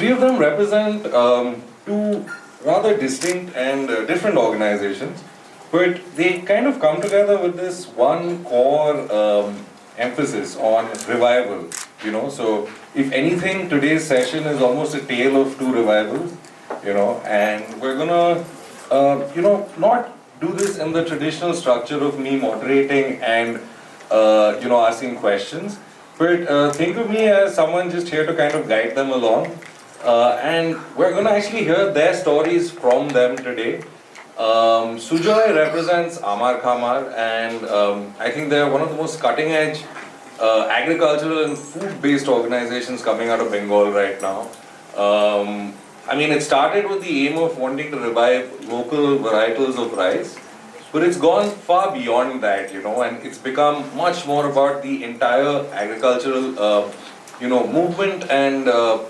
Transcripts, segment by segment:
Three of them represent two rather distinct and different organizations, but they kind of come together with this one core emphasis on revival. So if anything, today's session is almost a tale of two revivals. And we're gonna, not do this in the traditional structure of me moderating and, asking questions. But think of me as someone just here to kind of guide them along. And we're going to actually hear their stories from them today. Sujoy represents Amar Khamar, and I think they're one of the most cutting-edge agricultural and food-based organizations coming out of Bengal right now. It started with the aim of wanting to revive local varietals of rice, but it's gone far beyond that, and it's become much more about the entire agricultural, movement and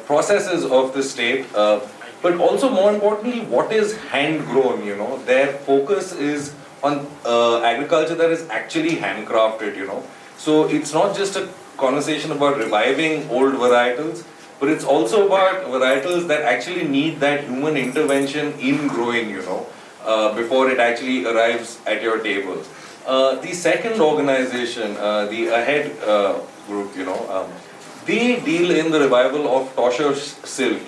processes of the state, but also more importantly, what is hand-grown, Their focus is on agriculture that is actually handcrafted, So it's not just a conversation about reviving old varietals, but it's also about varietals that actually need that human intervention in growing, before it actually arrives at your table. The second organization, the AHEAD group, they deal in the revival of tussar silk,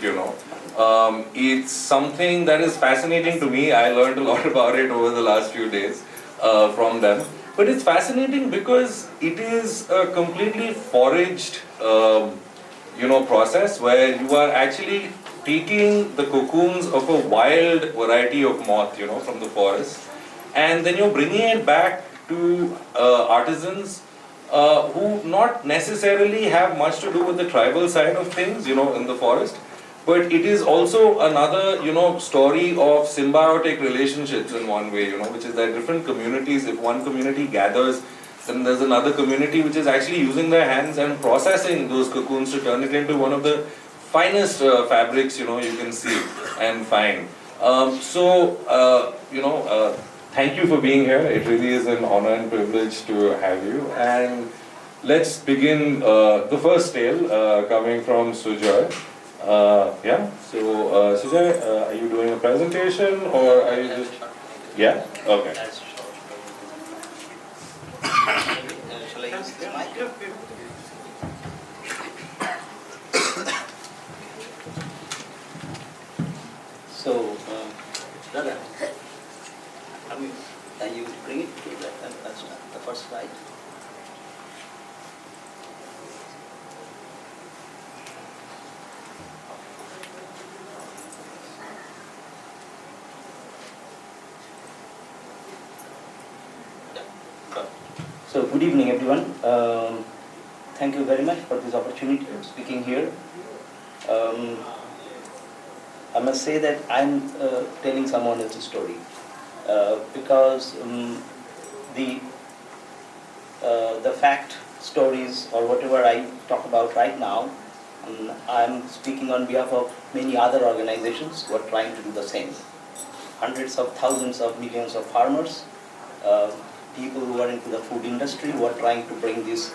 It's something that is fascinating to me. I learned a lot about it over the last few days from them. But it's fascinating because it is a completely foraged, process where you are actually taking the cocoons of a wild variety of moth, from the forest, and then you're bringing it back to artisans who not necessarily have much to do with the tribal side of things, in the forest, but it is also another, story of symbiotic relationships in one way, which is that different communities, if one community gathers, then there's another community which is actually using their hands and processing those cocoons to turn it into one of the finest fabrics, you can see and find. Thank you for being here. It really is an honor and privilege to have you. And let's begin the first tale coming from Sujoy. Sujoy, are you doing a presentation or are you just... Yeah? Okay. Shall I use the mic? So, Dada, can you bring it to that's the first slide? So, good evening, everyone. Thank you very much for this opportunity of speaking here. I must say that I'm telling someone else's story because the fact stories or whatever I talk about right now, I'm speaking on behalf of many other organizations who are trying to do the same. Hundreds of thousands of millions of farmers, people who are into the food industry who are trying to bring these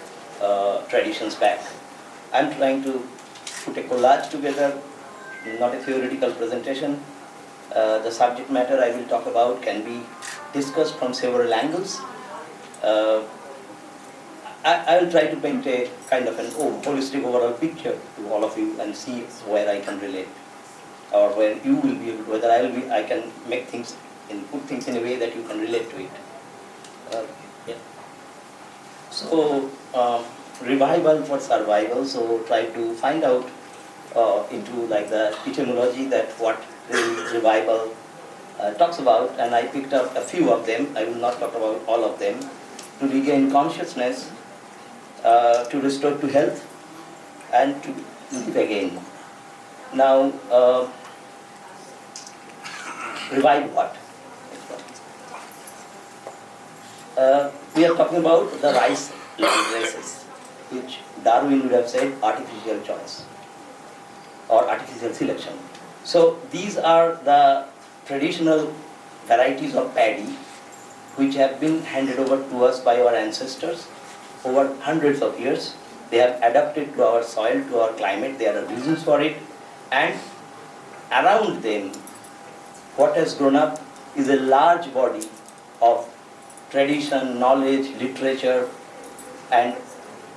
traditions back. I'm trying to put a collage together, not a theoretical presentation. The subject matter I will talk about can be discussed from several angles. I will try to paint a kind of an holistic overall picture to all of you and see where I can relate, or where you will be able to, whether I can make things put things in a way that you can relate to it. So revival for survival. So try to find out into like the etymology that what revival talks about, and I picked up a few of them. I will not talk about all of them. To regain consciousness, to restore to health, and to live again. Now, revive what? We are talking about the rice races, which Darwin would have said artificial choice or artificial selection. So these are the traditional varieties of paddy which have been handed over to us by our ancestors over hundreds of years. They have adapted to our soil, to our climate. There are reasons for it. And around them, what has grown up is a large body of tradition, knowledge, literature, and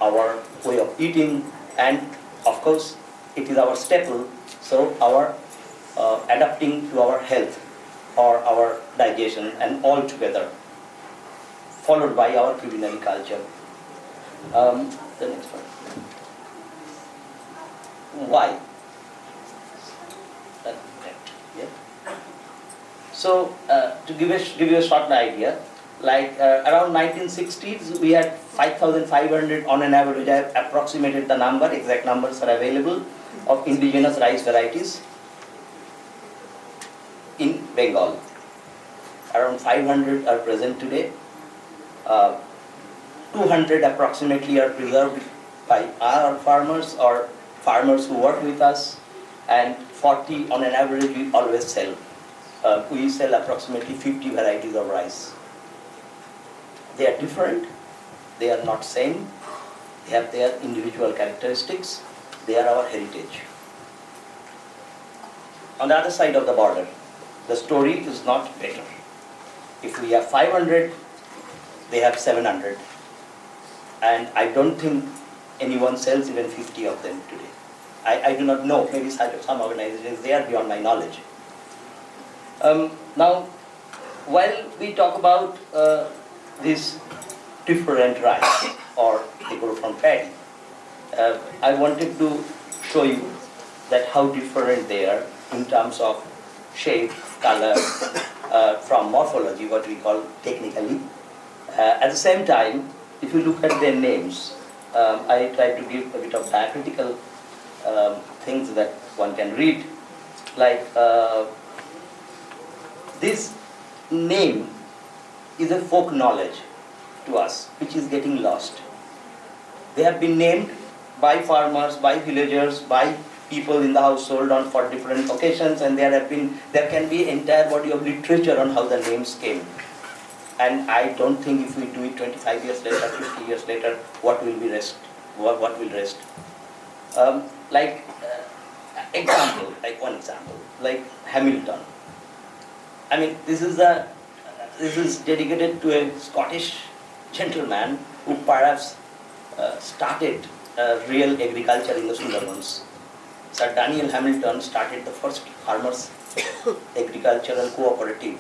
our way of eating, and of course, it is our staple, so our adapting to our health or our digestion, and all together, followed by our culinary culture. The next one. Why? Yeah. So, to give you a short idea, like around 1960s, we had 5,500 on an average. I have approximated the number, exact numbers are available, of indigenous rice varieties in Bengal. Around 500 are present today. 200 approximately are preserved by our farmers or farmers who work with us, and 40 on an average we always sell. We sell approximately 50 varieties of rice. They are different, they are not same, they have their individual characteristics, they are our heritage. On the other side of the border, the story is not better. If we have 500, they have 700. And I don't think anyone sells even 50 of them today. I do not know, maybe some organizations, they are beyond my knowledge. Now, while we talk about this different rice, or they grow from paddy, I wanted to show you that how different they are in terms of shape, color, from morphology, what we call technically. At the same time, if you look at their names, I try to give a bit of diacritical things that one can read, like this name is a folk knowledge to us, which is getting lost. They have been named by farmers, by villagers, by people in the household for different occasions, and there can be entire body of literature on how the names came. And I don't think if we do it 25 years later, 50 years later, what will rest? One example, like Hamilton. I mean, this is dedicated to a Scottish gentleman who perhaps started real agriculture in the Sundarbans. Sir Daniel Hamilton started the first farmers' agricultural cooperative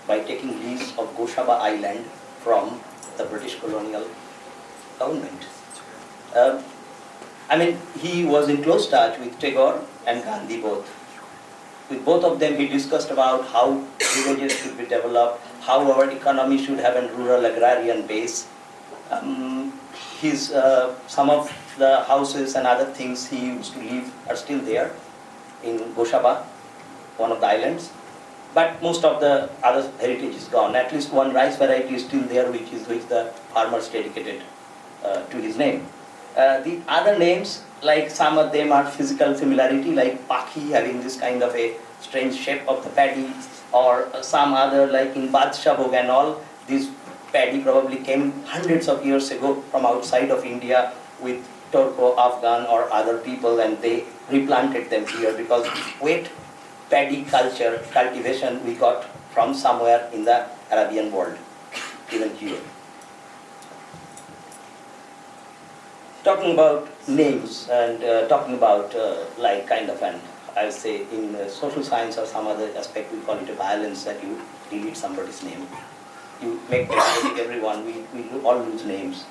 by taking lease of Goshaba Island from the British colonial government. He was in close touch with Tagore and Gandhi both. With both of them, he discussed about how villages should be developed, how our economy should have a rural agrarian base. Some of the houses and other things he used to live are still there in Goshaba, one of the islands. But most of the other heritage is gone. At least one rice variety is still there, which the farmers dedicated to his name. The other names, like some of them are physical similarity, like Paki having this kind of a strange shape of the paddy, or some other like in Badshabog and all, this paddy probably came hundreds of years ago from outside of India with Turco, Afghan or other people, and they replanted them here because wet paddy cultivation we got from somewhere in the Arabian world, even here. Talking about names and talking about I'll say in social science or some other aspect, we call it a violence, that you delete somebody's name. You make everyone, we all lose names.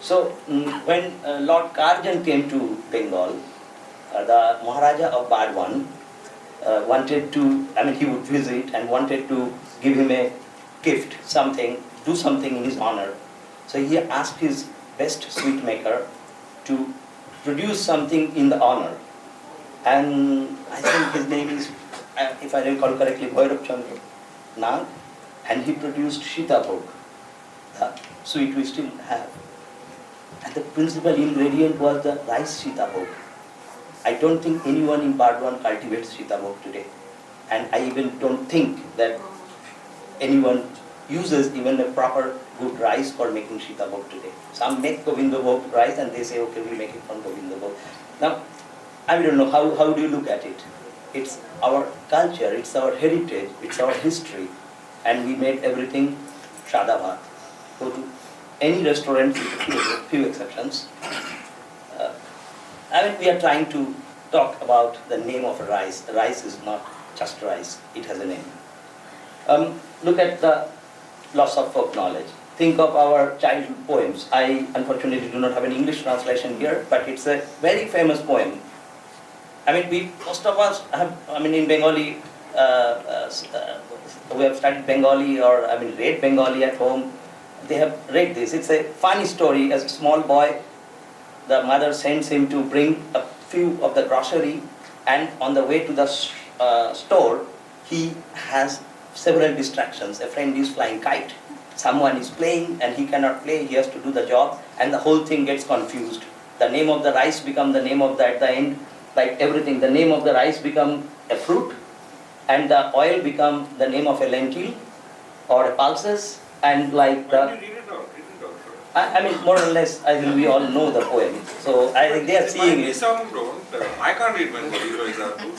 So when Lord Karjan came to Bengal, the Maharaja of Bardwan he would visit and wanted to give him a gift, do something in his honor. So he asked his best sweet maker to produce something in the honor. And I think his name is, if I recall correctly, Bhairav Chandra Nag, and he produced Sita-bhog, the sweet we still have. And the principal ingredient was the rice Sita-bhog. I don't think anyone in Bardwan cultivates Sita-bhog today. And I even don't think that anyone uses even a proper good rice for making Sita-bhog today. Some make Govinda-bhog rice and they say, okay, we make it from Govinda-bhog. Now, I don't know, how do you look at it? It's our culture, it's our heritage, it's our history, and we made everything Shada Bhat. Go to any restaurant, with few exceptions. We are trying to talk about the name of a rice. The rice is not just rice, it has a name. Look at the loss of folk knowledge. Think of our childhood poems. I unfortunately do not have an English translation here, but it's a very famous poem. Most of us have, in Bengali, we have studied Bengali or, read Bengali at home. They have read this. It's a funny story. As a small boy, the mother sends him to bring a few of the grocery, and on the way to the store, he has several distractions. A friend is flying kite, someone is playing, and he cannot play, he has to do the job, and the whole thing gets confused. The name of the rice becomes the name of the, at the end, like everything, the name of the rice becomes a fruit, and the oil becomes the name of a lentil, or a pulses, and like the... Read it out. More or less, I think we all know the poem. So I think they are seeing it. Some don't. I can't read Bengali, for example.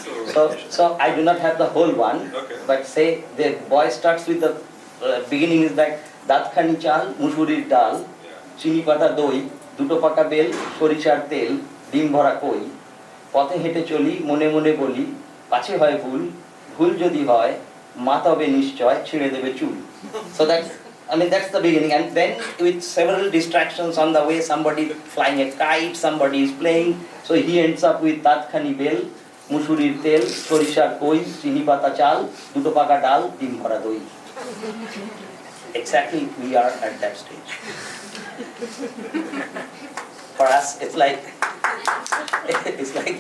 So I do not have the whole one. Okay. But say the boy starts with the beginning is like dat khani chal, mushurir dal, chini pata doi, duto paka bel, সরিষার তেল, ডিম ভরা কই, পথে হেঁটে চলি, মনে মনে বলি, পাছে হয় ভুল, ভুল যদি হয়, মা তবে নিশ্চয় ছিঁড়ে দেবে চুল. So that's the beginning, and then with several distractions on the way, somebody flying a kite, somebody is playing, so he ends up with tatkhani bel, মুসুরির তেল, সরিষার কই, চিনি পাতা চাল, দুটো পাকা ডাল, ডিম ভরা দই. Exactly, we are at that stage. For us, it's like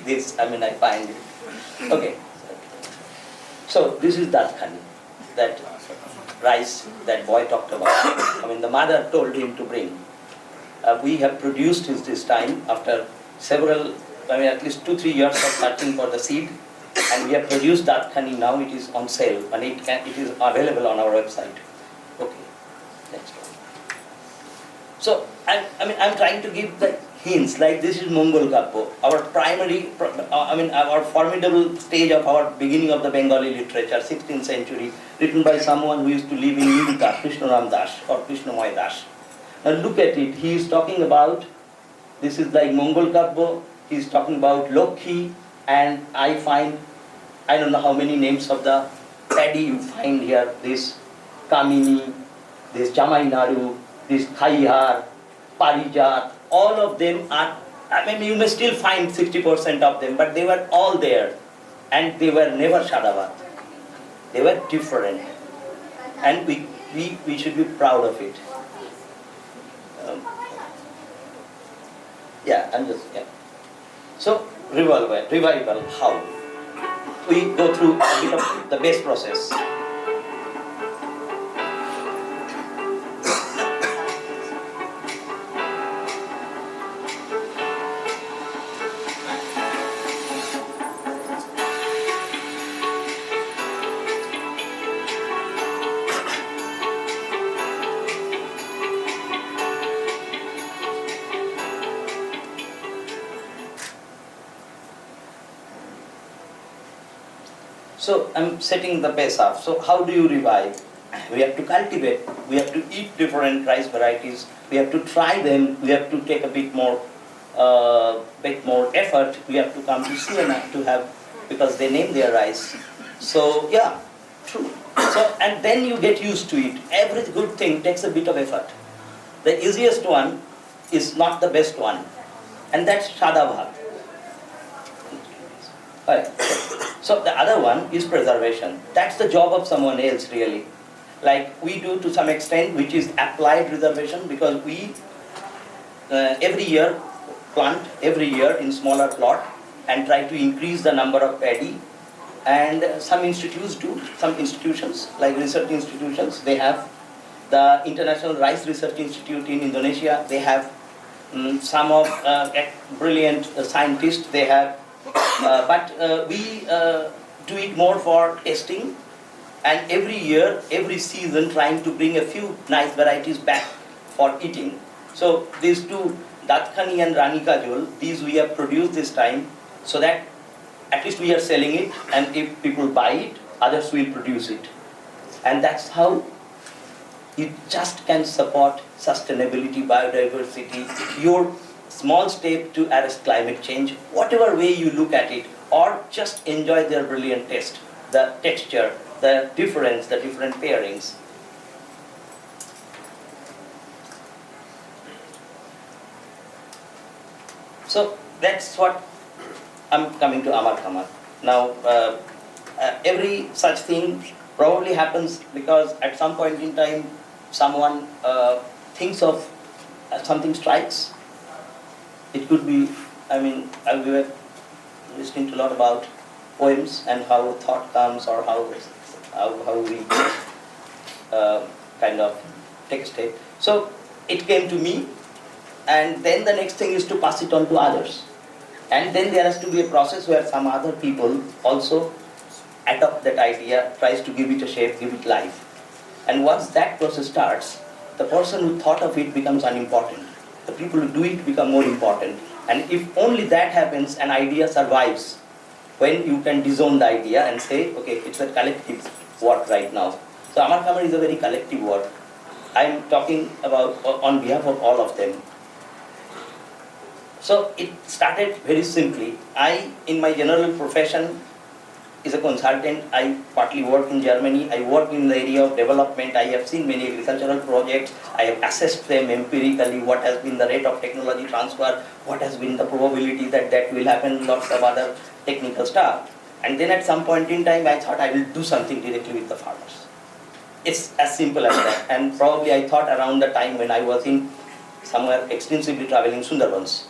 this. I find it. Okay. So this is tatkhani, that rice that boy talked about. The mother told him to bring. We have produced it this time after several, at least 2-3 years of searching for the seed, and we have produced that khani now. It is on sale, and it is available on our website. Okay, next one. So I'm trying to give the hints, like this is Mongol Kappo, our primary, our formidable stage of our beginning of the Bengali literature, 16th century, written by someone who used to live in Nilka, Krishnaram Das or Krishnamoy Das. Now look at it, he is talking about, this is like Mongol Kappo, he is talking about Lokhi, and I find, I don't know how many names of the paddy you find here, this Kamini, this Jamai Naru, this Thaihar, Parijat, all of them are, you may still find 60% of them, but they were all there, and they were never Shadavat. They were different, and we should be proud of it. So revival, how? We go through a bit of the base process. So I'm setting the base up. So how do you revive? We have to cultivate, we have to eat different rice varieties, we have to try them, we have to take a bit more effort, we have to come to Sienna to have, because they name their rice. So yeah, true. So, and then you get used to it. Every good thing takes a bit of effort. The easiest one is not the best one, and that's Shadabhat. Right. So the other one is preservation. That's the job of someone else really. Like we do to some extent, which is applied preservation, because we every year plant every year in smaller plot and try to increase the number of paddy. And some institutions like research institutions, they have the International Rice Research Institute in Indonesia, they have some of brilliant scientists, they have but we do it more for testing, and every year, every season, trying to bring a few nice varieties back for eating. So these two, Datkhani and Rani Kajol, these we have produced this time, so that at least we are selling it, and if people buy it, others will produce it. And that's how you just can support sustainability, biodiversity, your small step to arrest climate change, whatever way you look at it, or just enjoy their brilliant taste, the texture, the difference, the different pairings. So that's what I'm coming to Amar Khamar. Now, every such thing probably happens because at some point in time, someone thinks of something strikes. It could be, we were listening to a lot about poems and how thought comes, or how we kind of take a step. So it came to me, and then the next thing is to pass it on to others. And then there has to be a process where some other people also adopt that idea, tries to give it a shape, give it life. And once that process starts, the person who thought of it becomes unimportant. The people who do it become more important. And if only that happens, an idea survives. When you can disown the idea and say, okay, it's a collective work right now. So Amar Khamar is a very collective work. I'm talking about on behalf of all of them. So it started very simply. I, in my general profession, is a consultant. I partly work in Germany. I work in the area of development. I have seen many agricultural projects. I have assessed them empirically, what has been the rate of technology transfer, what has been the probability that that will happen, lots of other technical stuff. And then at some point in time, I thought I will do something directly with the farmers. It's as simple as that. And probably I thought around the time when I was in somewhere extensively traveling Sundarbans.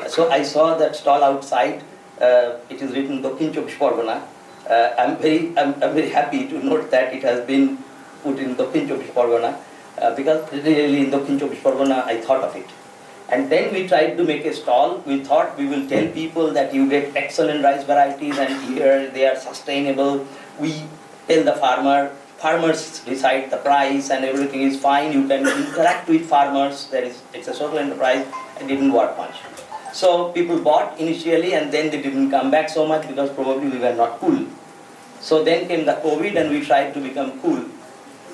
So I saw that stall outside. It is written Dokhin Chobbish Pargona. I'm very happy to note that it has been put in Dokhin Chobbish Pargona, because really in Dokhin Chobbish Pargona I thought of it. And then we tried to make a stall. We thought we will tell people that you get excellent rice varieties and here they are sustainable. We tell the farmers decide the price and everything is fine. You can interact with farmers. It's a social enterprise. It didn't work much. So people bought initially and then they didn't come back so much because probably we were not cool. So then came the COVID and we tried to become cool.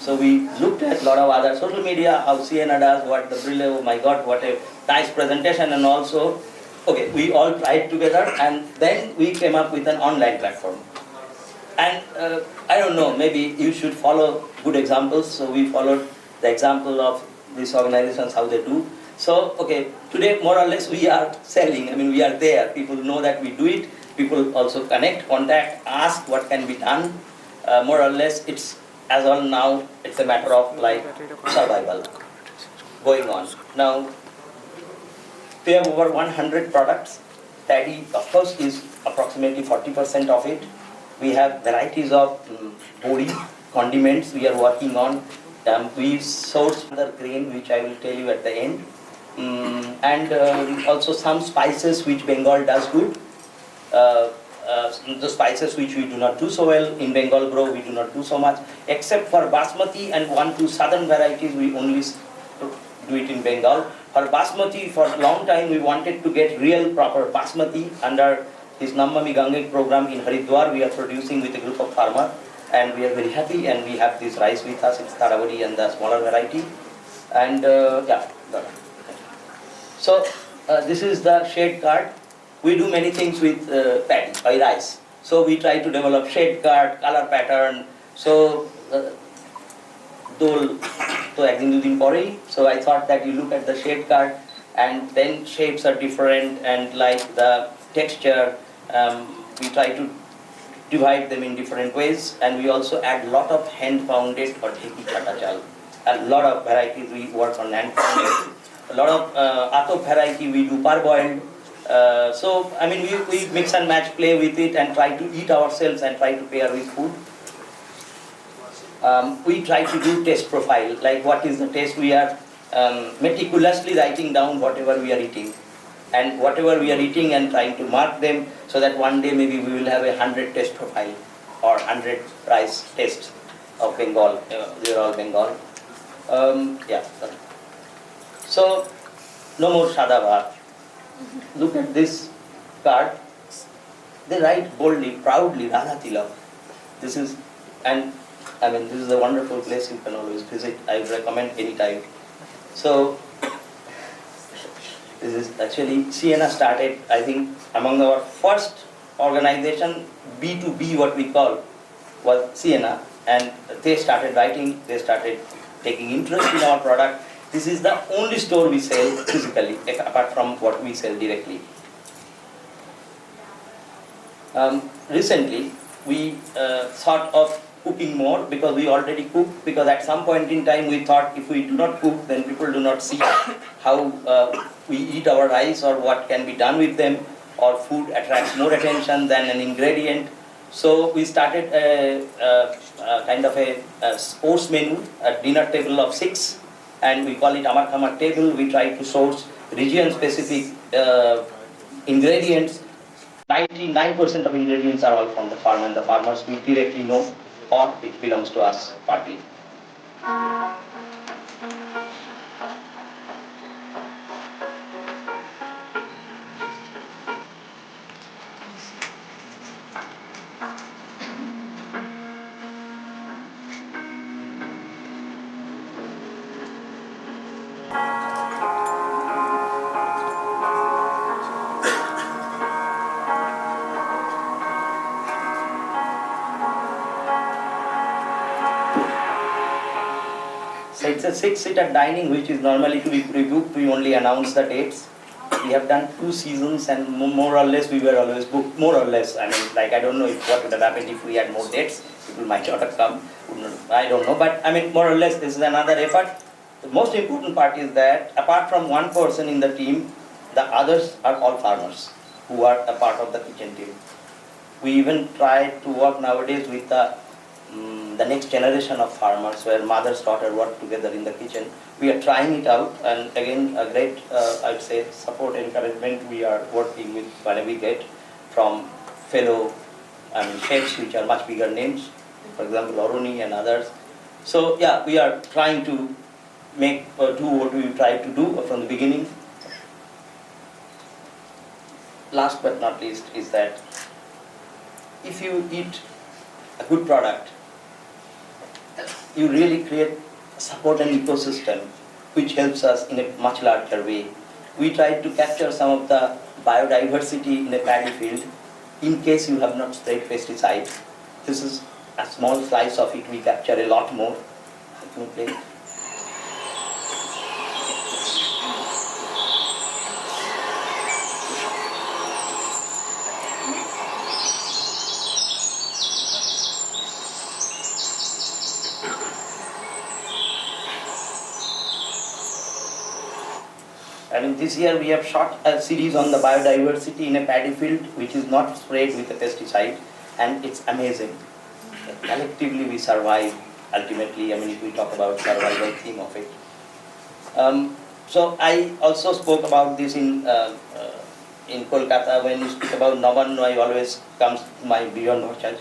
So we looked at a lot of other social media, how Sienna does, what the Brille, oh my God, what a nice presentation, and also, okay, we all tried together and then we came up with an online platform. And I don't know, maybe you should follow good examples. So we followed the example of these organizations, how they do. So, okay, today more or less we are selling, we are there. People know that we do it. People also connect, contact, ask what can be done. More or less, it's, as on now, it's a matter of like survival going on. Now, we have over 100 products. Paddy, of course, is approximately 40% of it. We have varieties of body, condiments we are working on. We source other grain, which I will tell you at the end. And also some spices which Bengal does good. The spices which we do not do so well in Bengal grow, we do not do so much, except for basmati and 1-2 southern varieties we only do it in Bengal. For basmati, for a long time we wanted to get real proper basmati. Under this Nammami Gange program in Haridwar, we are producing with a group of farmers, and we are very happy, and we have this rice with us. It's Tarawadi and the smaller variety. And yeah. So this is the shade card. We do many things with paddy, by rice. So we try to develop shade card, color pattern. So dole to exindudin pore. So I thought that you look at the shade card, and then shapes are different, and like the texture, we try to divide them in different ways, and we also add a lot of hand pounded or dheki chata chal. A lot of varieties we work on hand pounded. A lot of atop variety we do parboiled. So we mix and match, play with it, and try to eat ourselves and try to pair with food. We try to do taste profile, like what is the taste. We are meticulously writing down whatever we are eating, and whatever we are eating, and trying to mark them so that one day maybe we will have 100 taste profile or 100 rice tastes of Bengal. They are all Bengal. Yeah. So no more Sada Bhat. Look at this card. they write boldly, proudly, Radha Tilak. This is, and I mean, this is a wonderful place you can always visit. I would recommend anytime. So, this is actually, Sienna started, I think, among our first organization, B2B, what we call, was Sienna. And they started writing, they started taking interest in our product. This is the only store we sell physically, apart from what we sell directly. Recently, we thought of cooking more because we already cook, because at some point in time we thought if we do not cook, then people do not see how we eat our rice or what can be done with them, or food attracts more attention than an ingredient. So we started a kind of a sports menu, a dinner table of 6, and we call it Amar Khamar table. We try to source region-specific ingredients. 99% of ingredients are all from the farm, and the farmers we directly know, or it belongs to us partly. So it's a 6-seater dining, which is normally to be pre-booked. We only announce the dates. We have done 2 seasons, and more or less we were always booked. More or less, I mean, like I don't know if what would have happened if we had more dates. People might not have come. I don't know, but I mean, more or less this is another effort. The most important part is that apart from one person in the team, the others are all farmers who are a part of the kitchen team. We even try to work nowadays with the next generation of farmers, where mother's daughter work together in the kitchen. We are trying it out, and again a great, I would say, support and encouragement we are working with whenever we get from fellow chefs which are much bigger names, for example Auroni and others. So yeah, we are trying to make do what we tried to do from the beginning. Last but not least is that if you eat a good product, you really create support an ecosystem which helps us in a much larger way. We tried to capture some of the biodiversity in a paddy field in case you have not sprayed pesticides. This is a small slice of it, we capture a lot more. I mean, this year we have shot a series on the biodiversity in a paddy field which is not sprayed with a pesticide, and it's amazing. Collectively we survive, ultimately, I mean, if we talk about survival theme of it. So I also spoke about this in Kolkata. When you speak about Nabanna, I always comes to my beyond church,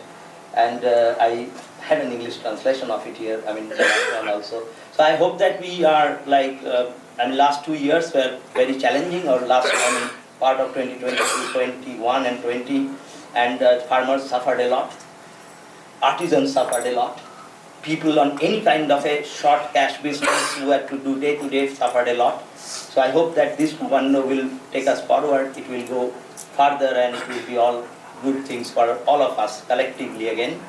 and I had an English translation of it here, I mean, and also. So I hope that we are like, last 2 years were very challenging, or last part of 2020, 21 and 20, and farmers suffered a lot, artisans suffered a lot, people on any kind of a short cash business who had to do day-to-day suffered a lot. So I hope that this one will take us forward, it will go further, and it will be all good things for all of us collectively again.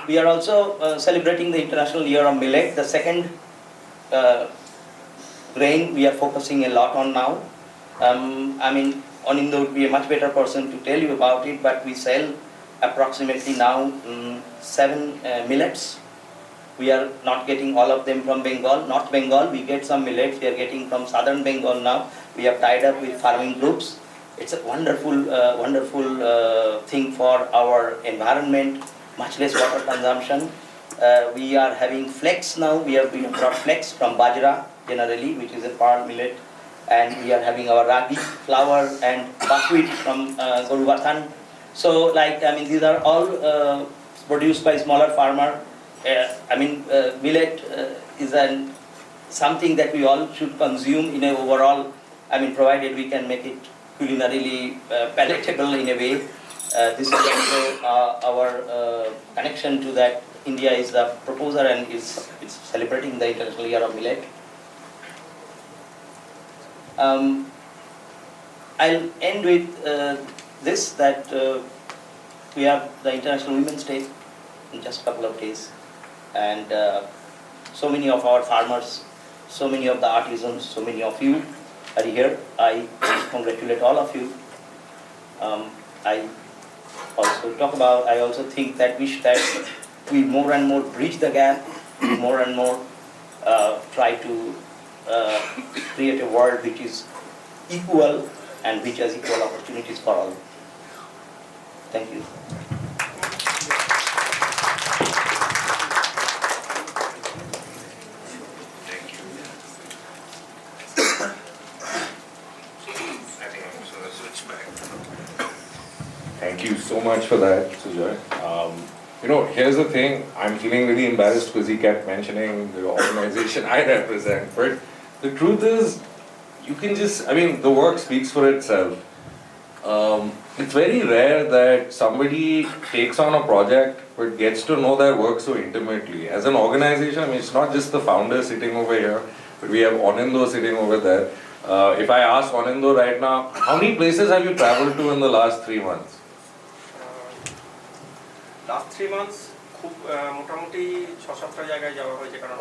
We are also celebrating the International Year of Millet, the second grain we are focusing a lot on now. I mean, Anindo would be a much better person to tell you about it, but we sell approximately now 7 millets. We are not getting all of them from Bengal, North Bengal. We get some millets, we are getting from southern Bengal now. We have tied up with farming groups. It's a wonderful, wonderful thing for our environment, much less water consumption. We are having flex now. We have brought flex from bajra generally, which is a pearl millet, and we are having our ragi flour and buckwheat from Gorubatan. So, like, I mean, these are all produced by smaller farmer. Millet is something that we all should consume in a overall, I mean, provided we can make it culinarily palatable in a way. This is also our connection to that. India is the proposer and is celebrating the International Year of Millet. I'll end with this, that we have the International Women's Day in just a couple of days, and so many of our farmers, so many of the artisans, so many of you are here. I congratulate all of you. I also think that we more and more bridge the gap, more and more try to create a world which is equal and which has equal opportunities for all. Thank you. Thank you so much for that, Sujoy. Here's the thing, I'm feeling really embarrassed because he kept mentioning the organization I represent, but the truth is, the work speaks for itself. It's very rare that somebody takes on a project but gets to know their work so intimately. As an organization, it's not just the founder sitting over here, but we have Onindo sitting over there. If I ask Onindo right now, how many places have you traveled to in the last 3 months? Last 3 months, খুব মোটামুটি 6-7টা জায়গায় যাওয়া হয়েছে, কারণ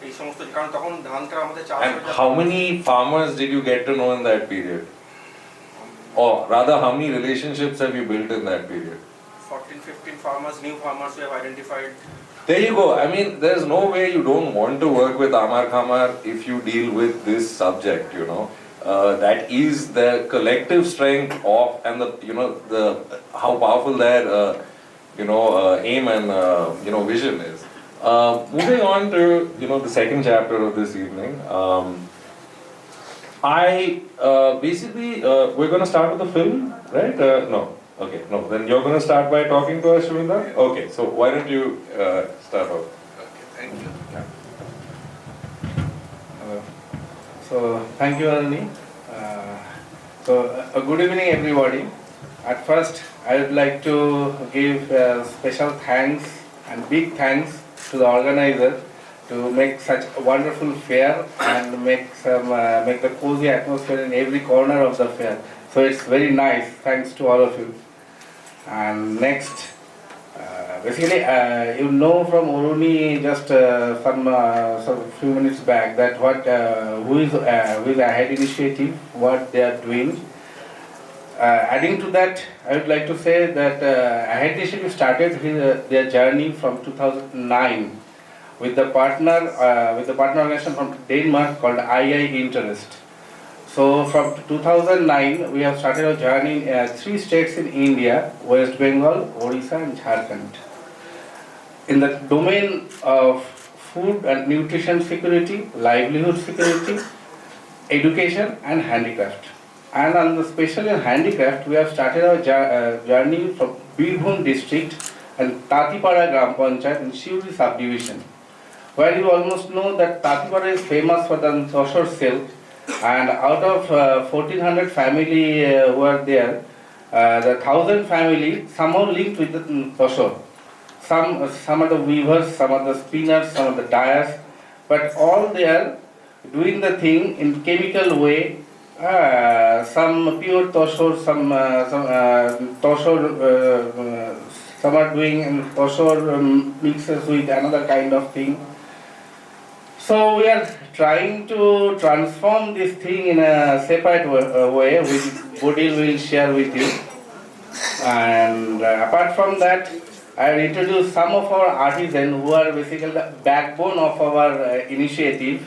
এই সমস্ত কারণ তখন ধানটা আমাদের চাষ হয়ে যায়। And how many farmers did you get to know in that period? Or rather, how many relationships have you built in that period? 14-15 farmers, new farmers we have identified. There you go. There's no way you don't want to work with Amar Khamar if you deal with this subject, that is the collective strength of, and the how powerful their aim and vision is. Moving on to the second chapter of this evening. We're going to start with the film, right? No. Okay, no. Then you're going to start by talking to us, Shrinda? Okay, so why don't you start off? Okay, thank you. So, thank you, Auroni. Good evening, everybody. At first, I would like to give special thanks and big thanks to the organizer to make such a wonderful fair and make the cozy atmosphere in every corner of the fair. So it's very nice. Thanks to all of you. And next, you know from Auroni just some few minutes back that who is Ahead Initiative, what they are doing. Adding to that, I would like to say that Ahead Initiative started their journey from 2009 with the partner organization from Denmark called II Interest. So from 2009, we have started our journey in 3 states in India: West Bengal, Orissa, and Jharkhand. In the domain of food and nutrition security, livelihood security, education, and handicraft. And especially in handicraft, we have started our journey from Birbhum district and Tantipara Gram Panchayat in Shiuri subdivision, where you almost know that Tantipara is famous for the tussar silk, and out of 1400 family who are there, the 1000 family somehow linked with the tussar. Some are the weavers, some are the spinners, some are the dyers, but all they are doing the thing in chemical way. Some pure tussar, some are doing tussar mixes with another kind of thing. So we are trying to transform this thing in a separate way, which Bodil will share with you. And apart from that, I will introduce some of our artisans who are basically the backbone of our initiative.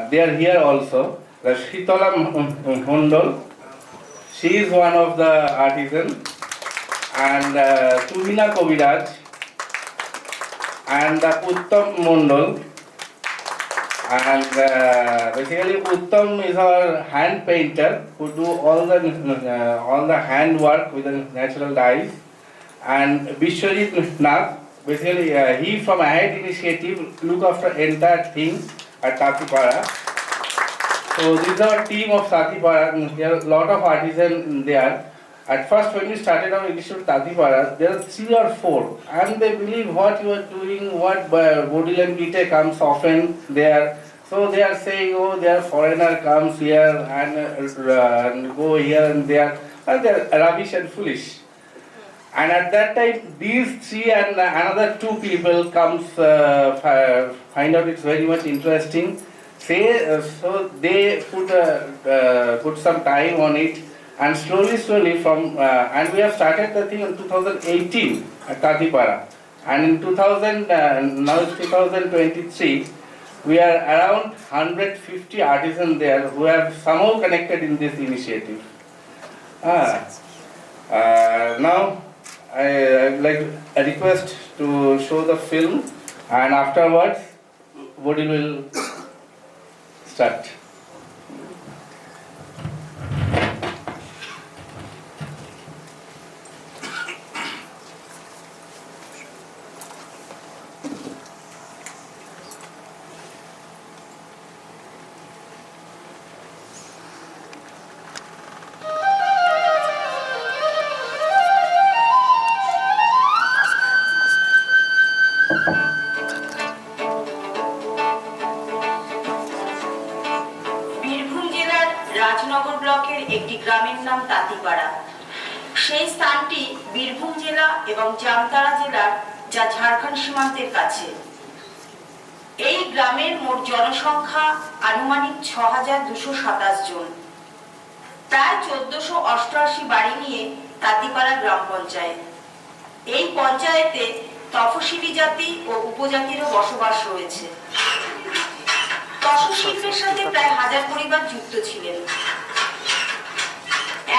They are here also. The Shitola Mondol, she is one of the artisans, and Tuhina Kobiraj, and Uttam Mondol. And basically Uttam is our hand painter who do all the hand work with the natural dyes. And Bishwarit Nath, basically he from Ahead Initiative look after entire thing at Tantipara. So this is our team of Tantipara. There are a lot of artisans there. At first, when we started our initiative Tantipara, there are 3 or 4, and they believe what you are doing, what Bodil Bitze comes often there. So they are saying, oh, their foreigner comes here and go here and there, and they are rubbish and foolish. And at that time, these 3 and another 2 people comes find out it's very much interesting. So they put some time on it, and slowly from and we have started the thing in 2018 at Tantipara, and in 2000 now it's 2023. We are around 150 artisans there who have somehow connected in this initiative. Now I would like a request to show the film, and afterwards Bodil will start. Rajnagar ব্লকের একটি গ্রামের নাম তাঁতিপাড়া। সেই স্থানটি বীরভূম জেলা এবং জামতারা জেলার, যা ঝাড়খণ্ড সীমান্তের কাছে। এই গ্রামের মোট জনসংখ্যা আনুমানিক ৬,২২৭ জন। প্রায় ১৪৮৮ বাড়ি নিয়ে তাঁতিপাড়া গ্রাম পঞ্চায়েত। এই পঞ্চায়েতে তফসিলি জাতি ও উপজাতিরও বসবাস রয়েছে। তসর শিল্পের সাথে প্রায় 1000 পরিবার যুক্ত ছিলেন।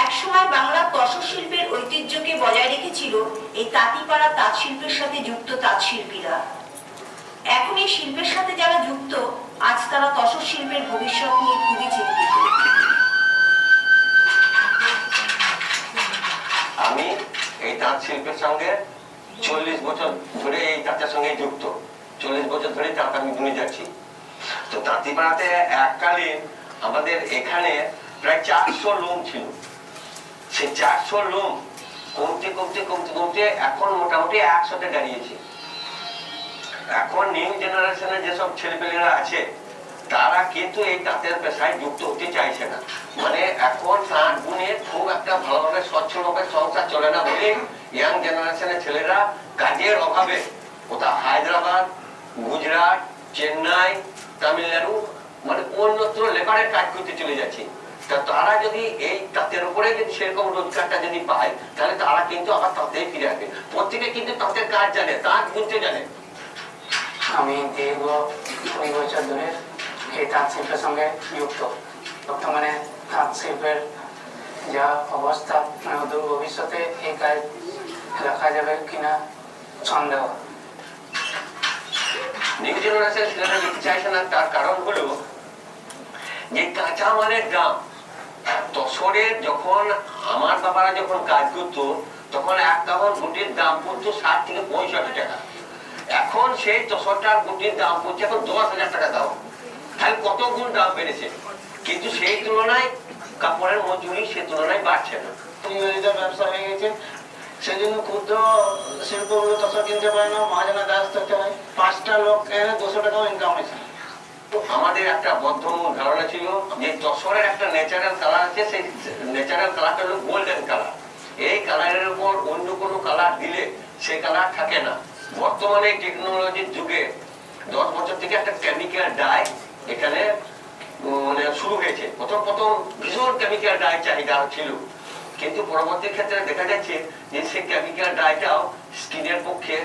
একসময় বাংলা তসর শিল্পের ঐতিহ্যকে বজায় রেখেছিল এই তাঁতিপাড়া তাঁত শিল্পের সাথে যুক্ত তাঁত শিল্পীরা। এখন এই শিল্পের সাথে যারা যুক্ত, আজ তারা তসর শিল্পের ভবিষ্যৎ নিয়ে খুবই চিন্তিত। আমি এই তাঁত শিল্পের সঙ্গে 40 বছর ধরে এই তাঁতের সঙ্গে যুক্ত। 40 বছর ধরে তাঁত আমি বুনে যাচ্ছি। তো তাঁতিপাড়াতে এককালীন আমাদের এখানে প্রায় 400 লোম ছিল। সেই 400 লোম কমতে এখন মোটামুটি 100তে দাঁড়িয়েছে। এখন নিউ জেনারেশনের যেসব ছেলেপেলেরা আছে, তারা কিন্তু এই তাঁতের পেশায় যুক্ত হতে চাইছে না। মানে এখন তাঁত বুনে খুব একটা ভালোভাবে স্বচ্ছভাবে সংসার চলে না বলে ইয়াং জেনারেশনের ছেলেরা কাজের অভাবে কোথাও হায়দ্রাবাদ, গুজরাট, চেন্নাই, তামিলনাড়ু মানে অন্যত্র লেবারের কাজ করতে চলে যাচ্ছে। তারা যদি এই তাঁতের উপরে যদি সেরকম রোজগারটা যদি পায়, তাহলে তারা কিন্তু আবার তাঁতেই ফিরে আসবে। প্রত্যেকে কিন্তু তাঁতের কাজ জানে, তাঁত বুনতে জানে। আমি দীর্ঘ 20 বছর ধরে এই তাঁত শিল্পের সঙ্গে যুক্ত। বর্তমানে তাঁত শিল্পের যা অবস্থা, অদূর ভবিষ্যতে এই কাজ রাখা যাবে কিনা সন্দেহ। নিউ জেনারেশন ছেলেরা যেতে চাইছে না, তার কারণ হলো যে কাঁচা মালের দাম। তসরের যখন আমার বাবারা যখন কাজ করতো, তখন এক কাপড় গুটির দাম পড়তো 60 থেকে 65 টাকা। এখন সেই তসরটার গুটির দাম পড়ছে এখন 10,000 টাকা দাম। তাহলে কত গুণ দাম বেড়েছে, কিন্তু সেই তুলনায় কাপড়ের মজুরি সে তুলনায় বাড়ছে না। ব্যবসা হয়ে গেছে, সেই জন্য ক্ষুদ্র শিল্পগুলো তসর কিনতে পারে না, মহাজনের দাস থাকতে হয়। 5টা লোক এনে 200 টাকাও ইনকাম হয়েছে। আমাদের একটা বদ্ধমূল ধারণা ছিল যে তসরের একটা ন্যাচারাল কালার আছে, সেই ন্যাচারাল কালারটা হলো গোল্ডেন কালার। এই কালারের উপর অন্য কোনো কালার দিলে সেই কালার থাকে না। বর্তমানে টেকনোলজির যুগে 10 বছর থেকে একটা কেমিক্যাল ডাই এখানে মানে শুরু হয়েছে। প্রথম ভীষণ কেমিক্যাল ডাই চাহিদা ছিল, কিন্তু পরবর্তী ক্ষেত্রে দেখা যাচ্ছে যে সেই কেমিক্যাল ডাইটাও স্কিনের পক্ষে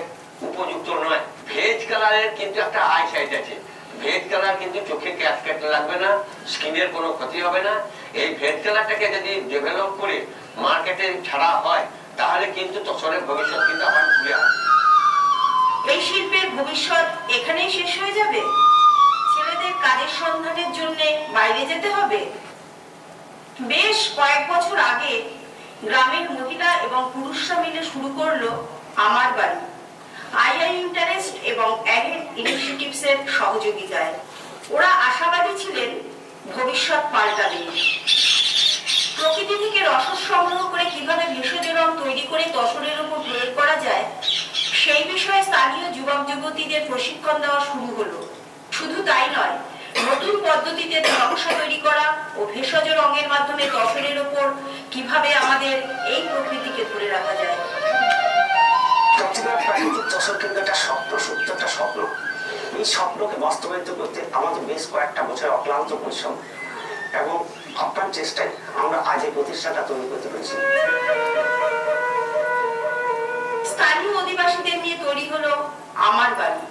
উপযুক্ত নয়। ভেজ কালারের কিন্তু একটা আই সাইড আছে। ভেজ কালার কিন্তু চোখে ক্যাট লাগবে না, স্কিনের কোনো ক্ষতি হবে না। এই ভেজ কালারটাকে যদি ডেভেলপ করে মার্কেটে ছাড়া হয়, তাহলে কিন্তু তসরের ভবিষ্যৎ কিন্তু আবার ঘুরে আসবে। এই শিল্পের ভবিষ্যৎ এখানেই শেষ হয়ে যাবে? ছেলেদের কাজের সন্ধানের জন্য বাইরে যেতে হবে? বেশ কয়েক বছর আগে গ্রামের মহিলা এবং পুরুষরা মিলে শুরু করলো আমার বাড়ি, আইআই ইন্টারেস্ট এবং অ্যাডেড ইনিশিয়েটিভস এর সহযোগিতায়। ওরা আশাবাদী ছিলেন ভবিষ্যৎ পাল্টাবে। প্রকৃতি থেকে রসদ সংগ্রহ করে কিভাবে ভেষজ রং তৈরি করে তসরের উপর প্রয়োগ করা যায় সেই বিষয়ে স্থানীয় যুবক যুবতীদের প্রশিক্ষণ দেওয়া শুরু হলো। শুধু তাই নয়, নতুন পদ্ধতিতে নকশা তৈরি করা ও ভেষজ রঙের মাধ্যমে তসরের উপর কিভাবে আমাদের এই প্রকৃতিকে ধরে রাখা যায়। প্রাকৃতিক তসর কিন্তু একটা স্বপ্ন, সত্য একটা স্বপ্ন। এই স্বপ্নকে বাস্তবায়িত করতে আমাদের বেশ কয়েকটা বছর অক্লান্ত পরিশ্রম এবং আপ্রাণ চেষ্টায় আমরা আজ এই প্রতিষ্ঠানটা তৈরি করতে পেরেছি। স্থানীয় অধিবাসীদের নিয়ে তৈরি হলো আমার বাড়ি।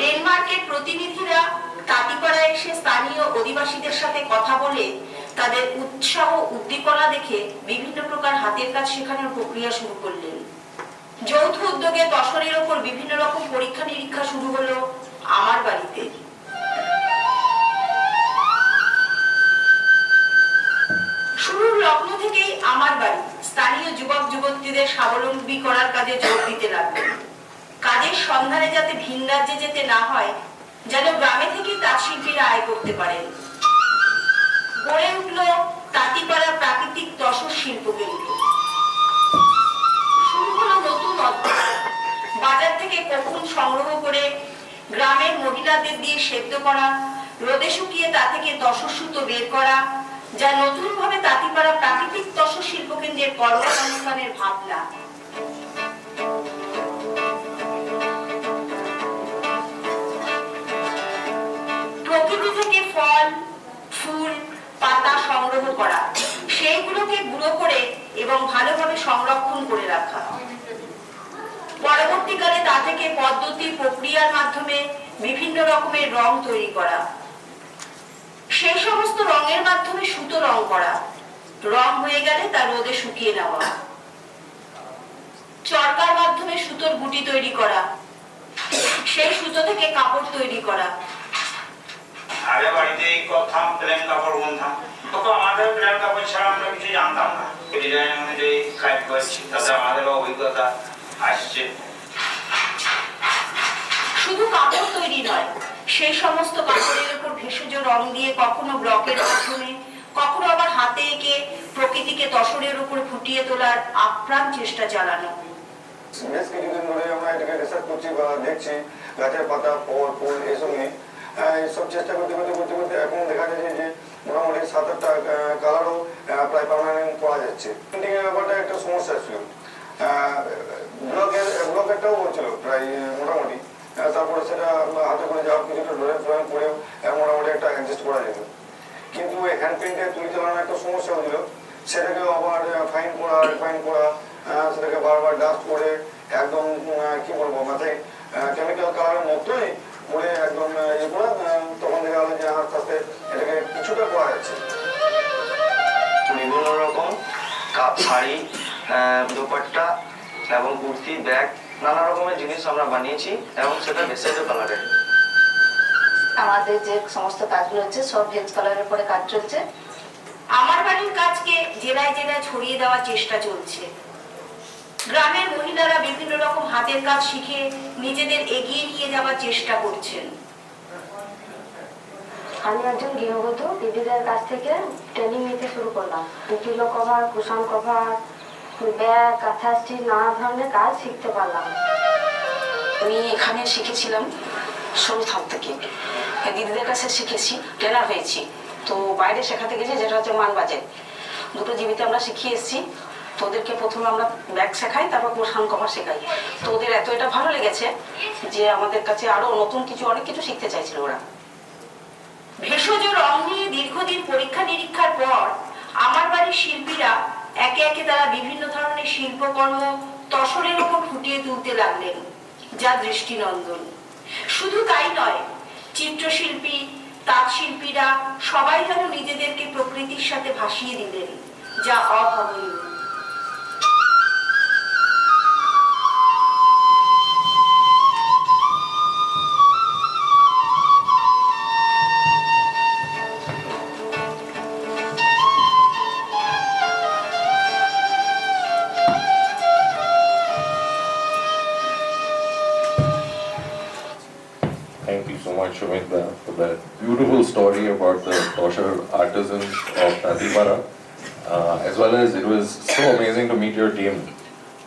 ডেনমার্কের প্রতিনিধিরা তাঁতিপাড়ায় এসে স্থানীয় অধিবাসীদের সাথে কথা বলে তাদের উৎসাহ উদ্দীপনা দেখে বিভিন্ন প্রকার হাতের কাজ শেখানোর প্রক্রিয়া শুরু করলেন। যৌথ উদ্যোগে তসরের ওপর বিভিন্ন রকম পরীক্ষা নিরীক্ষা শুরু হলো আমার বাড়িতে। শুরুর লগ্ন থেকেই আমার বাড়ি স্থানীয় যুবক যুবতীদের স্বাবলম্বী করার কাজে যোগ দিতে লাগলেন। কাজের সন্ধানে যাতে ভিন রাজ্যে যেতে না হয়, যেন গ্রামে থেকে তাঁত শিল্পীরা আয় করতে পারেন। গড়ে উঠল তাঁতিপাড়া প্রাকৃতিক তসর শিল্প কেন্দ্র। শুরু হলো নতুন অধ্যায়। বাজার থেকে কখন সংগ্রহ করে গ্রামের মহিলাদের দিয়ে সেদ্ধ করা, রোদে শুকিয়ে তা থেকে তসর সুতো বের করা, যা নতুন ভাবে তাঁতিপাড়া প্রাকৃতিক তসর শিল্প কেন্দ্রের কর্মসংস্থানের ভাবনা। প্রকৃতি থেকে ফল, ফুল, পাতা সংগ্রহ করা, সেইগুলোকে গুঁড়ো করে এবং ভালোভাবে সংরক্ষণ করে রাখা, পরবর্তীকালে তা থেকে পদ্ধতি প্রক্রিয়ার মাধ্যমে বিভিন্ন রকমের রং তৈরি করা, সেই সমস্ত রঙের মাধ্যমে সুতো রং করা, রং হয়ে গেলে তা রোদে শুকিয়ে নেওয়া, চরকার মাধ্যমে সুতোর গুটি তৈরি করা, সেই সুতো থেকে কাপড় তৈরি করা। আগে বাড়িতে করতাম প্লেন কাপড় বুনতাম, তো আমাদের প্লেন কাপড় ছাড়া আমরা কিছু জানতাম না। ডিজাইন অনুযায়ী কাজ করছি, তাতে আমাদেরও অভিজ্ঞতা আসছে। শুধু কাপড় তৈরি নয়, সেই সমস্ত কাপড়ের উপর ভেষজ রং দিয়ে কখনো ব্লকের মাধ্যমে, কখনো আবার হাতে এঁকে প্রকৃতিকে তসরের উপর ফুটিয়ে তোলার আপ্রাণ চেষ্টা চালানো। বেশ কিছুদিন ধরে আমরা এটাকে রিসার্চ করছি বা দেখছি গাছের পাতা, ফল, ফুল এসব নিয়ে এইসব চেষ্টা করতে এখন দেখা যাচ্ছে যে মোটামুটি 7-8টা কালারও প্রায় পার্মানেন্ট পাওয়া যাচ্ছে। প্রিন্টিংয়ের ব্যাপারটা একটা সমস্যা ছিল, ব্লকেরটাও বলছিল প্রায় মোটামুটি, তারপরে সেটা হাতে করে যাওয়ার কিছুটা ড্রয়িং করেও মোটামুটি একটা অ্যাডজাস্ট করা যেত। কিন্তু ওই হ্যান্ড প্রিন্টে তুলি চালানোর একটা সমস্যা হয়েছিল, সেটাকেও আবার ফাইন করা, রিফাইন করা, সেটাকে বারবার ডাস্ট করে একদম কি বলবো মাথায় কেমিক্যাল কালারের মতোই করে একদম ইয়ে করে তখন দেখা গেলো যে আস্তে আস্তে এটাকে কিছুটা করা যাচ্ছে। বিভিন্ন রকম কাপ, শাড়ি, দোপাট্টা এবং কুর্তি, ব্যাগ, নানা রকমের জিনিস আমরা বানিয়েছি এবং সেটা ভেষজ কালারের। আমাদের যে সমস্ত কাজগুলো হচ্ছে সব ভেজ কালারের উপরে কাজ চলছে। আমার বাড়ির কাজকে জেলায় জেলায় ছড়িয়ে দেওয়ার চেষ্টা চলছে। গ্রামের মহিলারা বিভিন্ন রকম হাতের কাজ শিখে নিজেদের এগিয়ে নিয়ে যাওয়ার চেষ্টা করছেন। আমি একজন গৃহবধূ, দিদিদের কাছ থেকে ট্রেনিং নিতে শুরু করলাম। Pillow cover, cushion cover, bag, কাঁথা স্টিচ, নানা ধরনের কাজ শিখতে পারলাম। আমি এখানে শিখেছিলাম সরুথাম থেকে, দিদিদের কাছে শিখেছি, ট্রেনার হয়েছি। তো বাইরে শেখাতে গেছি, যেটা হচ্ছে মানবাজার, দুটো জীবিতে আমরা শিখিয়ে এসেছি। তো ওদেরকে প্রথমে আমরা ব্যাগ শেখাই, তারপর কুশন কভার শেখাই। তো ওদের এত এটা ভালো লেগেছে যে আমাদের কাছে আরো নতুন কিছু অনেক কিছু শিখতে চাইছিল ওরা। ভেষজ রং নিয়ে দীর্ঘদিন পরীক্ষা নিরীক্ষার পর আমার বাড়ির শিল্পীরা একে একে তারা বিভিন্ন ধরনের শিল্পকর্ম তসরের উপর ফুটিয়ে তুলতে লাগলেন, যা দৃষ্টিনন্দন। শুধু তাই নয়, চিত্রশিল্পী, তাঁত শিল্পীরা সবাই যেন নিজেদেরকে প্রকৃতির সাথে ভাসিয়ে দিলেন, যা অভাবনীয়। artisans of Tantipara, as well as it was so amazing to meet your team.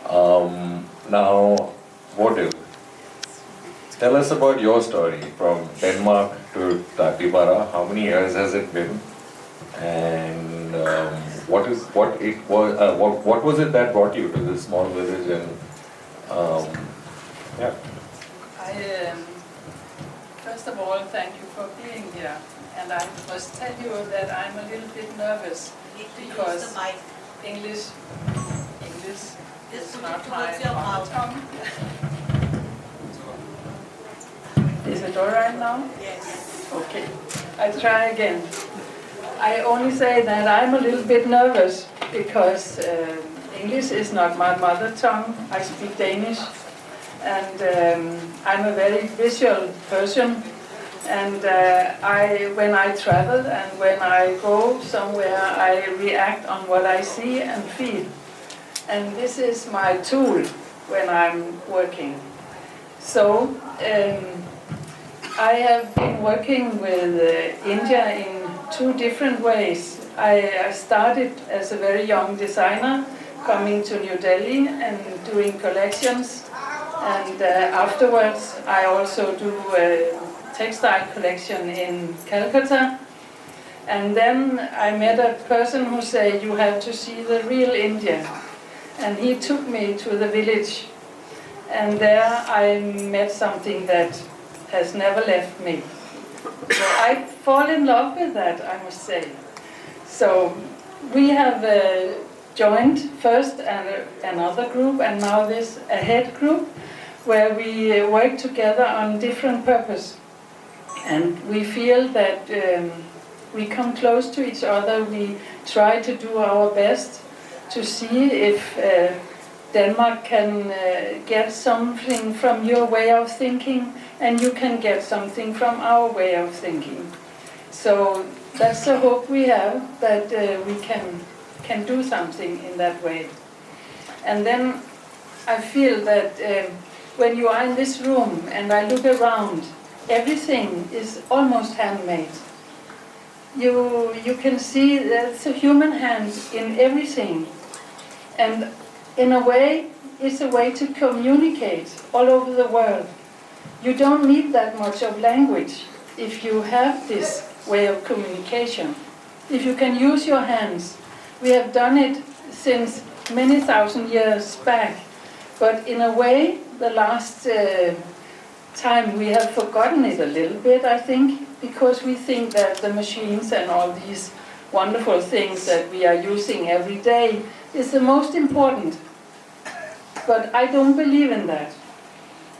Now, Bodil, tell us about your story from Denmark to Tantipara. How many years has it been? And what was it that brought you to this small village? And yeah. First of all, thank you for being here. And I must tell you that I'm a little bit nervous because English is not my mother tongue. Is it all right now? Yes. Okay. I try again. I only say that I'm a little bit nervous because English is not my mother tongue. I speak Danish, and I'm a very visual person. And when I travel and when I go somewhere, I react on what I see and feel. And this is my tool when I'm working. So I have been working with India in 2 different ways. I started as a very young designer, coming to New Delhi and doing collections. And afterwards, I also do a textile collection in Kolkata. And then I met a person who said, you have to see the real India. And he took me to the village. And there I met something that has never left me. So I fall in love with that, I must say. So we have joined first another group, and now this ahead group, where we work together on different purpose. And we feel that we come close to each other. We try to do our best to see if Denmark can get something from your way of thinking, and you can get something from our way of thinking. So that's the hope we have, that we can do something in that way. And then I feel that when you are in this room and I look around, everything is almost handmade. You can see there's a human hand in everything. And in a way, it's a way to communicate all over the world. You don't need that much of language if you have this way of communication. If you can use your hands. We have done it since many thousand years back. But in a way, the last time we have forgotten it a little bit, I think, because we think that the machines and all these wonderful things that we are using every day is the most important. But I don't believe in that.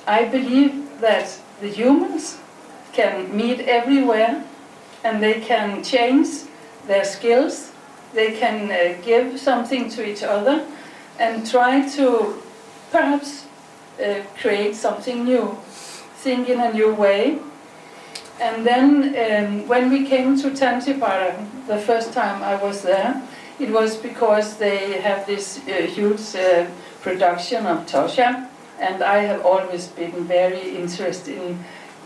I believe that the humans can meet everywhere and they can change their skills, they can give something to each other and try to perhaps create something new, think in a new way. And then when we came to Tantipara, the first time I was there, it was because they have this huge production of tussar, and I have always been very interested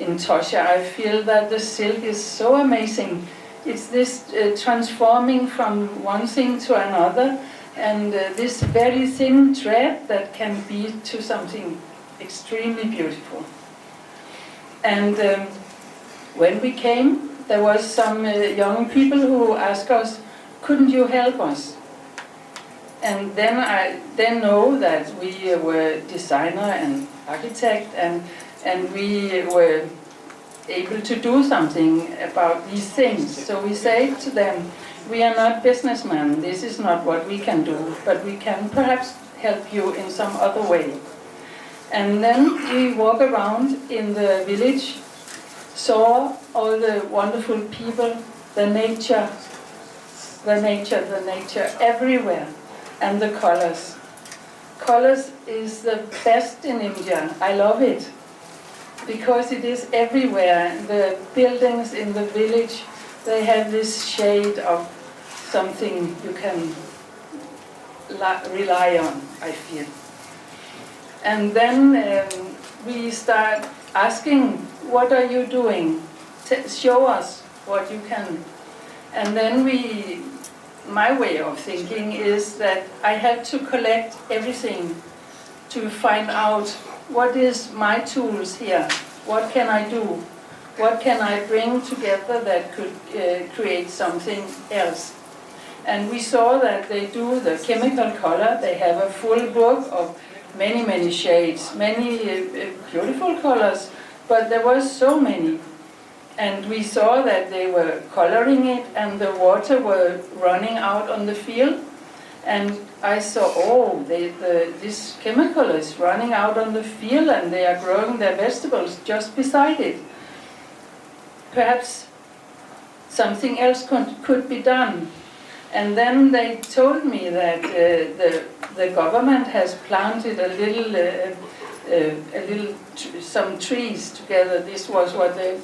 in tussar. I feel that the silk is so amazing. It's this transforming from one thing to another, and this very thin thread that can be to something extremely beautiful. And when we came, there was some young people who asked us, couldn't you help us? And then I know that we were designer and architect, and we were able to do something about these things. So we say to them, we are not businessmen, this is not what we can do, but we can perhaps help you in some other way. And then we walk around in the village, saw all the wonderful people, the nature everywhere, and the colors. Colors is the best in India. I love it, because it is everywhere. The buildings in the village, they have this shade of something you can rely on, I feel. And then we start asking, what are you doing? Show us what you can. And then my way of thinking is that I have to collect everything to find out what is my tools here, what can I do, what can I bring together that could create something else. And we saw that they do the chemical color. They have a full book of many shades, many beautiful colors, but there was so many. And we saw that they were coloring it and the water were running out on the field. And I saw, oh, this chemical is running out on the field and they are growing their vegetables just beside it. Perhaps something else could be done. And then they told me that the government has planted some trees together. This was what they